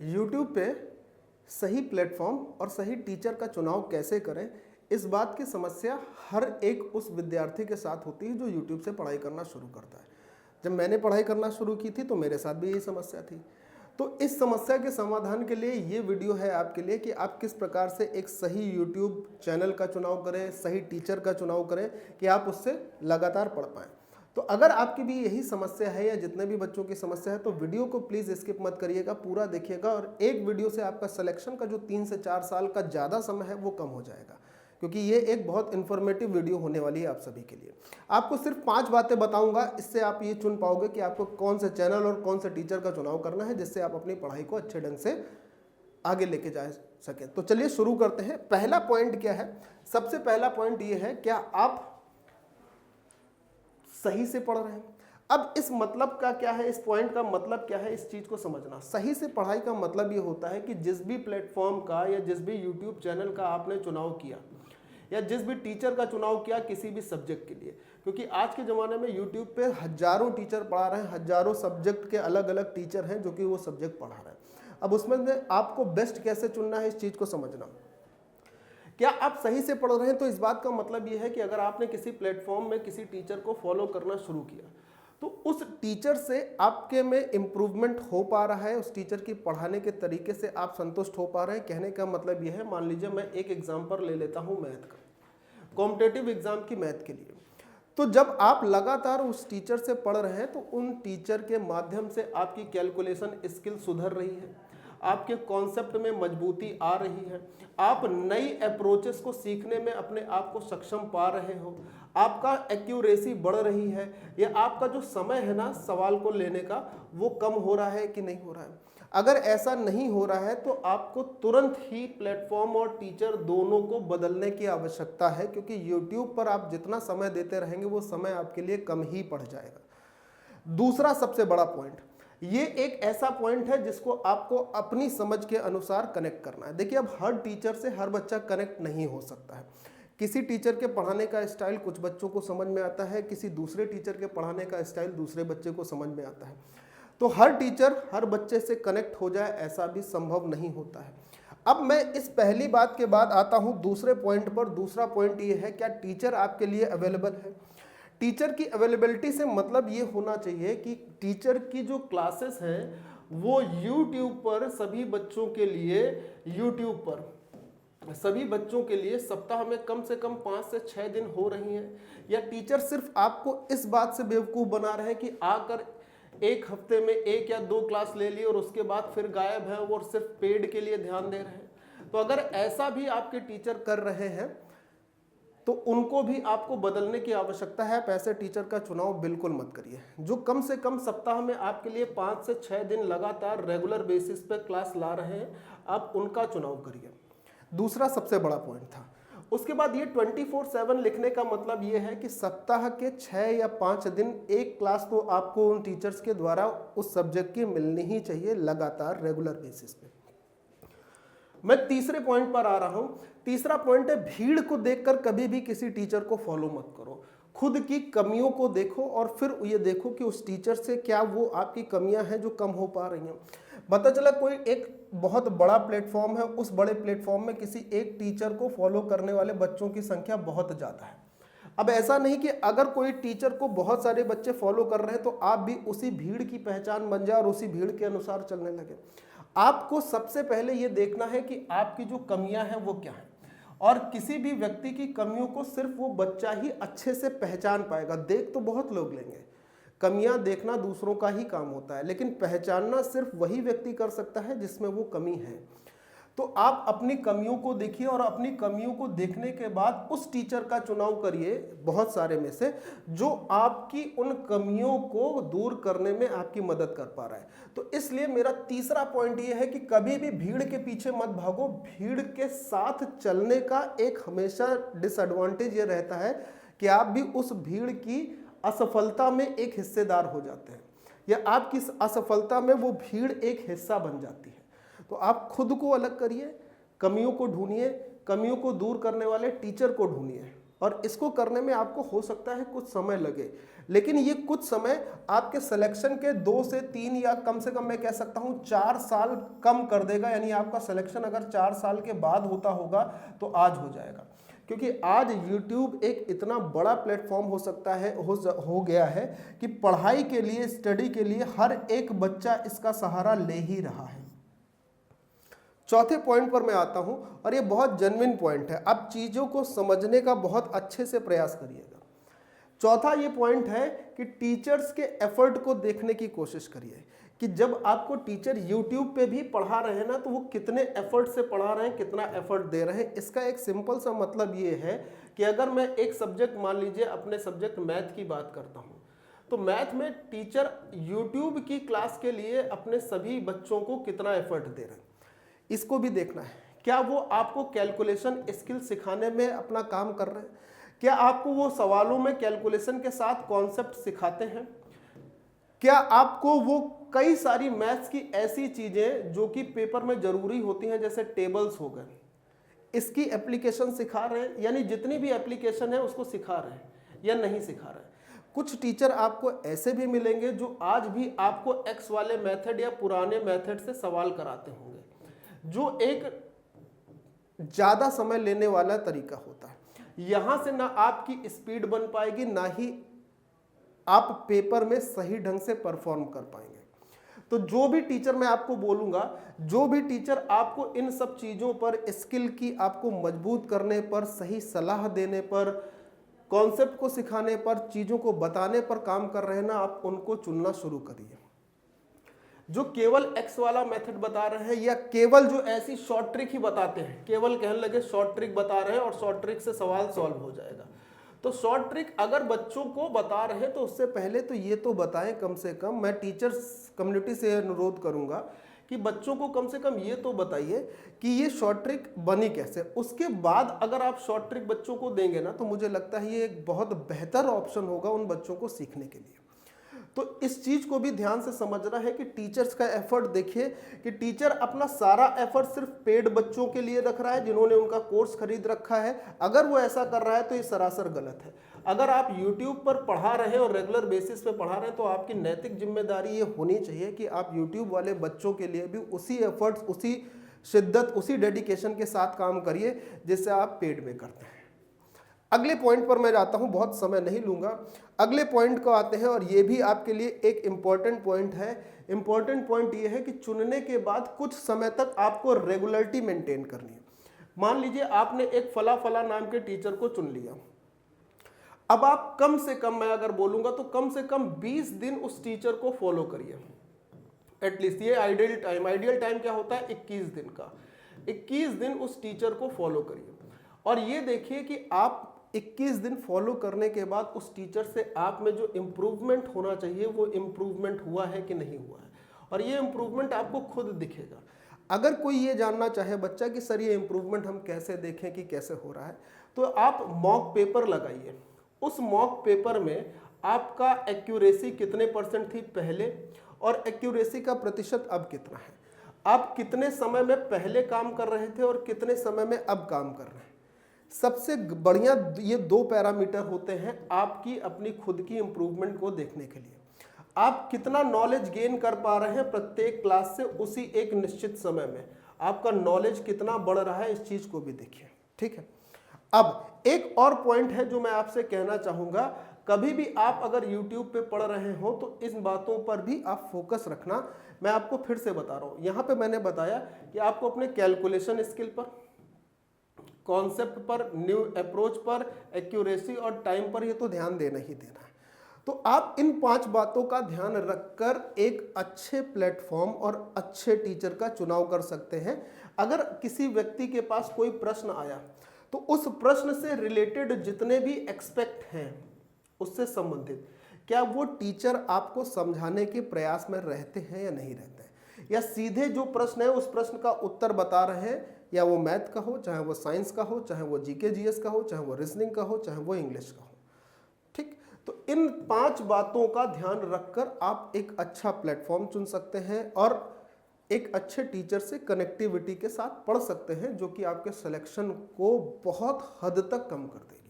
YouTube पे सही platform और सही टीचर का चुनाव कैसे करें, इस बात की समस्या हर एक उस विद्यार्थी के साथ होती है जो YouTube से पढ़ाई करना शुरू करता है। जब मैंने पढ़ाई करना शुरू की थी तो मेरे साथ भी यही समस्या थी। तो इस समस्या के समाधान के लिए ये वीडियो है आपके लिए कि आप किस प्रकार से एक सही YouTube चैनल का चुनाव करें, सही टीचर का चुनाव करें कि आप उससे लगातार पढ़ पाएँ। तो अगर आपकी भी यही समस्या है या जितने भी बच्चों की समस्या है तो वीडियो को प्लीज़ स्किप मत करिएगा, पूरा देखिएगा और एक वीडियो से आपका सिलेक्शन का जो 3 से 4 साल का ज़्यादा समय है वो कम हो जाएगा, क्योंकि ये एक बहुत इन्फॉर्मेटिव वीडियो होने वाली है आप सभी के लिए। आपको सिर्फ 5 बातें बताऊंगा, इससे आप ये चुन पाओगे कि आपको कौन से चैनल और कौन से टीचर का चुनाव करना है, जिससे आप अपनी पढ़ाई को अच्छे ढंग से आगे लेके जा सकें। तो चलिए शुरू करते हैं। पहला पॉइंट क्या है? सबसे पहला पॉइंट ये है, क्या आप सही से पढ़ रहे हैं? अब इस मतलब का क्या है, इस पॉइंट का मतलब क्या है, इस चीज को समझना। सही से पढ़ाई का मतलब ये होता है कि जिस भी प्लेटफॉर्म का या जिस भी YouTube चैनल का आपने चुनाव किया या जिस भी टीचर का चुनाव किया किसी भी सब्जेक्ट के लिए, क्योंकि आज के ज़माने में YouTube पे हजारों टीचर पढ़ा रहे हैं, हजारों सब्जेक्ट के अलग अलग टीचर हैं जो कि वो सब्जेक्ट पढ़ा रहे हैं। अब उसमें आपको बेस्ट कैसे चुनना है, इस चीज़ को समझना। क्या आप सही से पढ़ रहे हैं? तो इस बात का मतलब यह है कि अगर आपने किसी प्लेटफॉर्म में किसी टीचर को फॉलो करना शुरू किया तो उस टीचर से आपके में इम्प्रूवमेंट हो पा रहा है, उस टीचर की पढ़ाने के तरीके से आप संतुष्ट हो पा रहे हैं। कहने का मतलब यह है, मान लीजिए मैं एक एग्जाम्पल ले लेता हूं मैथ का, कॉम्पिटिटिव एग्जाम की मैथ के लिए। तो जब आप लगातार उस टीचर से पढ़ रहे हैं तो उन टीचर के माध्यम से आपकी कैलकुलेशन स्किल सुधर रही है, आपके कॉन्सेप्ट में मजबूती आ रही है, आप नई अप्रोचेस को सीखने में अपने आप को सक्षम पा रहे हो, आपका एक्यूरेसी बढ़ रही है, या आपका जो समय है ना सवाल को लेने का वो कम हो रहा है कि नहीं हो रहा है। अगर ऐसा नहीं हो रहा है तो आपको तुरंत ही प्लेटफॉर्म और टीचर दोनों को बदलने की आवश्यकता है, क्योंकि YouTube पर आप जितना समय देते रहेंगे वो समय आपके लिए कम ही पड़ जाएगा। दूसरा सबसे बड़ा पॉइंट, ये एक ऐसा पॉइंट है जिसको आपको अपनी समझ के अनुसार कनेक्ट करना है। देखिए, अब हर टीचर से हर बच्चा कनेक्ट नहीं हो सकता है। किसी टीचर के पढ़ाने का स्टाइल कुछ बच्चों को समझ में आता है, किसी दूसरे टीचर के पढ़ाने का स्टाइल दूसरे बच्चे को समझ में आता है। तो हर टीचर हर बच्चे से कनेक्ट हो जाए ऐसा भी संभव नहीं होता है। अब मैं इस पहली बात के बाद आता हूं दूसरे पॉइंट पर। दूसरा पॉइंट ये है, क्या टीचर आपके लिए अवेलेबल है? टीचर की अवेलेबिलिटी से मतलब ये होना चाहिए कि टीचर की जो क्लासेस हैं वो YouTube पर सभी बच्चों के लिए, YouTube पर सभी बच्चों के लिए सप्ताह में कम से कम 5 से 6 दिन हो रही हैं, या टीचर सिर्फ आपको इस बात से बेवकूफ़ बना रहे हैं कि आकर एक हफ्ते में 1 या 2 क्लास ले ली और उसके बाद फिर गायब है और सिर्फ पेड के लिए ध्यान दे रहे हैं। तो अगर ऐसा भी आपके टीचर कर रहे हैं तो उनको भी आपको बदलने की आवश्यकता है। ऐसे टीचर का चुनाव बिल्कुल मत करिए। जो कम से कम सप्ताह में आपके लिए 5 से 6 दिन लगातार रेगुलर बेसिस पे क्लास ला रहे हैं, आप उनका चुनाव करिए। दूसरा सबसे बड़ा पॉइंट था। उसके बाद ये 24/7 लिखने का मतलब ये है कि सप्ताह के 6 या 5 दिन एक क्लास तो आपको उन टीचर्स के द्वारा उस सब्जेक्ट की मिलनी ही चाहिए, लगातार रेगुलर बेसिस पे। मैं तीसरे पॉइंट पर आ रहा हूं। तीसरा पॉइंट है, भीड़ को देखकर कभी भी किसी टीचर को फॉलो मत करो। खुद की कमियों को देखो और फिर ये देखो कि उस टीचर से क्या वो आपकी कमियां हैं जो कम हो पा रही हैं। पता चला कोई एक बहुत बड़ा प्लेटफॉर्म है, उस बड़े प्लेटफॉर्म में किसी एक टीचर को फॉलो करने वाले बच्चों की संख्या बहुत ज़्यादा है। अब ऐसा नहीं कि अगर कोई टीचर को बहुत सारे बच्चे फॉलो कर रहे हैं तो आप भी उसी भीड़ की पहचान बन जाए और उसी भीड़ के अनुसार चलने लगे। आपको सबसे पहले ये देखना है कि आपकी जो कमियां हैं वो क्या हैं, और किसी भी व्यक्ति की कमियों को सिर्फ वो बच्चा ही अच्छे से पहचान पाएगा। देख तो बहुत लोग लेंगे, कमियां देखना दूसरों का ही काम होता है, लेकिन पहचानना सिर्फ वही व्यक्ति कर सकता है जिसमें वो कमी है। तो आप अपनी कमियों को देखिए और अपनी कमियों को देखने के बाद उस टीचर का चुनाव करिए बहुत सारे में से जो आपकी उन कमियों को दूर करने में आपकी मदद कर पा रहा है। तो इसलिए मेरा तीसरा पॉइंट ये है कि कभी भी भीड़ के पीछे मत भागो। भीड़ के साथ चलने का एक हमेशा डिसएडवांटेज ये रहता है कि आप भी उस भीड़ की असफलता में एक हिस्सेदार हो जाते हैं, या आपकी असफलता में वो भीड़ एक हिस्सा बन जाती है। तो आप खुद को अलग करिए, कमियों को ढूंढिए, कमियों को दूर करने वाले टीचर को ढूंढिए, और इसको करने में आपको हो सकता है कुछ समय लगे, लेकिन ये कुछ समय आपके सिलेक्शन के 2 से 3 या कम से कम मैं कह सकता हूँ 4 साल कम कर देगा। यानी आपका सिलेक्शन अगर 4 साल के बाद होता होगा तो आज हो जाएगा, क्योंकि आज YouTube एक इतना बड़ा प्लेटफॉर्म हो सकता है, हो गया है कि पढ़ाई के लिए, स्टडी के लिए हर एक बच्चा इसका सहारा ले ही रहा है। चौथे पॉइंट पर मैं आता हूं और ये बहुत जेन्युइन पॉइंट है। अब चीज़ों को समझने का बहुत अच्छे से प्रयास करिएगा। चौथा ये पॉइंट है कि टीचर्स के एफर्ट को देखने की कोशिश करिए कि जब आपको टीचर YouTube पे भी पढ़ा रहे हैं ना, तो वो कितने एफर्ट से पढ़ा रहे हैं, कितना एफर्ट दे रहे हैं। इसका एक सिंपल सा मतलब ये है कि अगर मैं एक सब्जेक्ट, मान लीजिए अपने सब्जेक्ट मैथ की बात करता हूँ, तो मैथ में टीचर YouTube की क्लास के लिए अपने सभी बच्चों को कितना एफर्ट दे रहे हैं, इसको भी देखना है। क्या वो आपको कैलकुलेशन स्किल सिखाने में अपना काम कर रहे हैं? क्या आपको वो सवालों में कैलकुलेशन के साथ कॉन्सेप्ट सिखाते हैं? क्या आपको वो कई सारी मैथ्स की ऐसी चीजें जो कि पेपर में जरूरी होती हैं, जैसे टेबल्स हो गए, इसकी एप्लीकेशन सिखा रहे हैं? यानी जितनी भी एप्लीकेशन है उसको सिखा रहे हैं या नहीं सिखा रहे हैं? कुछ टीचर आपको ऐसे भी मिलेंगे जो आज भी आपको एक्स वाले मेथड या पुराने मेथड से सवाल कराते होंगे, जो एक ज्यादा समय लेने वाला तरीका होता है। यहां से ना आपकी स्पीड बन पाएगी, ना ही आप पेपर में सही ढंग से परफॉर्म कर पाएंगे। तो जो भी टीचर, मैं आपको बोलूंगा, जो भी टीचर आपको इन सब चीजों पर, स्किल की आपको मजबूत करने पर, सही सलाह देने पर, कॉन्सेप्ट को सिखाने पर, चीजों को बताने पर काम कर रहे हैं ना, आप उनको चुनना शुरू करिए। जो केवल एक्स वाला मेथड बता रहे हैं या केवल जो ऐसी शॉर्ट ट्रिक ही बताते हैं, केवल कहने लगे शॉर्ट ट्रिक बता रहे हैं और शॉर्ट ट्रिक से सवाल सॉल्व हो जाएगा, तो शॉर्ट ट्रिक अगर बच्चों को बता रहे हैं तो उससे पहले तो ये तो बताएं कम से कम। मैं टीचर्स कम्युनिटी से अनुरोध करूंगा कि बच्चों को कम से कम ये तो बताइए कि ये शॉर्ट ट्रिक बनी कैसे। उसके बाद अगर आप शॉर्ट ट्रिक बच्चों को देंगे ना, तो मुझे लगता है ये एक बहुत बेहतर ऑप्शन होगा उन बच्चों को सीखने के लिए। तो इस चीज को भी ध्यान से समझना है कि टीचर्स का एफर्ट देखिए कि टीचर अपना सारा एफर्ट सिर्फ पेड बच्चों के लिए रख रहा है, जिन्होंने उनका कोर्स खरीद रखा है। अगर वो ऐसा कर रहा है तो ये सरासर गलत है। अगर आप YouTube पर पढ़ा रहे हैं और रेगुलर बेसिस पे पढ़ा रहे हैं, तो आपकी नैतिक जिम्मेदारी ये होनी चाहिए कि आप YouTube वाले बच्चों के लिए भी उसी एफर्ट्स, उसी शिद्दत, उसी डेडिकेशन के साथ काम करिए जिससे आप पेड में करते हैं। अगले पॉइंट पर मैं जाता हूं, बहुत समय नहीं लूंगा। अगले पॉइंट को आते हैं और ये भी आपके लिए एक इंपॉर्टेंट पॉइंट है। इंपॉर्टेंट पॉइंट ये है कि चुनने के बाद कुछ समय तक आपको रेगुलरिटी मेंटेन करनी है। मान लीजिए आपने एक फला फला नाम के टीचर को चुन लिया, अब आप कम से कम, मैं अगर बोलूंगा तो कम से कम 20 दिन उस टीचर को फॉलो करिए एटलीस्ट। ये आइडियल टाइम क्या होता है? 21 दिन का। 21 दिन उस टीचर को फॉलो करिए और ये देखिए कि आप 21 दिन फॉलो करने के बाद उस टीचर से आप में जो इम्प्रूवमेंट होना चाहिए वो इम्प्रूवमेंट हुआ है कि नहीं हुआ है, और ये इम्प्रूवमेंट आपको खुद दिखेगा। अगर कोई ये जानना चाहे बच्चा कि सर ये इम्प्रूवमेंट हम कैसे देखें कि कैसे हो रहा है, तो आप मॉक पेपर लगाइए। उस मॉक पेपर में आपका एक्यूरेसी कितने % थी पहले और एक्यूरेसी का प्रतिशत अब कितना है, आप कितने समय में पहले काम कर रहे थे और कितने समय में अब काम कर रहे हैं। सबसे बढ़िया ये 2 पैरामीटर होते हैं आपकी अपनी खुद की इंप्रूवमेंट को देखने के लिए। आप कितना नॉलेज गेन कर पा रहे हैं प्रत्येक क्लास से, उसी एक निश्चित समय में आपका नॉलेज कितना बढ़ रहा है, इस चीज को भी देखिए। ठीक है, अब एक और पॉइंट है जो मैं आपसे कहना चाहूंगा, कभी भी आप अगर YouTube पे पढ़ रहे हो तो इन बातों पर भी आप फोकस रखना। मैं आपको फिर से बता रहा हूं, यहां पे मैंने बताया कि आपको अपने कैलकुलेशन स्किल पर, कॉन्सेप्ट पर, न्यू अप्रोच पर, एक्यूरेसी और टाइम पर ये तो ध्यान देना ही देना है। तो आप इन 5 बातों का ध्यान रखकर एक अच्छे प्लेटफॉर्म और अच्छे टीचर का चुनाव कर सकते हैं। अगर किसी व्यक्ति के पास कोई प्रश्न आया तो उस प्रश्न से रिलेटेड जितने भी एक्सपेक्ट हैं उससे संबंधित, क्या वो टीचर आपको समझाने के प्रयास में रहते हैं या नहीं रहते हैं, या सीधे जो प्रश्न है उस प्रश्न का उत्तर बता रहे हैं, या वो मैथ का हो, चाहे वो साइंस का हो, चाहे वो जीके जीएस का हो, चाहे वो रीजनिंग का हो, चाहे वो इंग्लिश का हो। ठीक, तो इन 5 बातों का ध्यान रखकर आप एक अच्छा प्लेटफॉर्म चुन सकते हैं और एक अच्छे टीचर से कनेक्टिविटी के साथ पढ़ सकते हैं, जो कि आपके सिलेक्शन को बहुत हद तक कम कर देगा।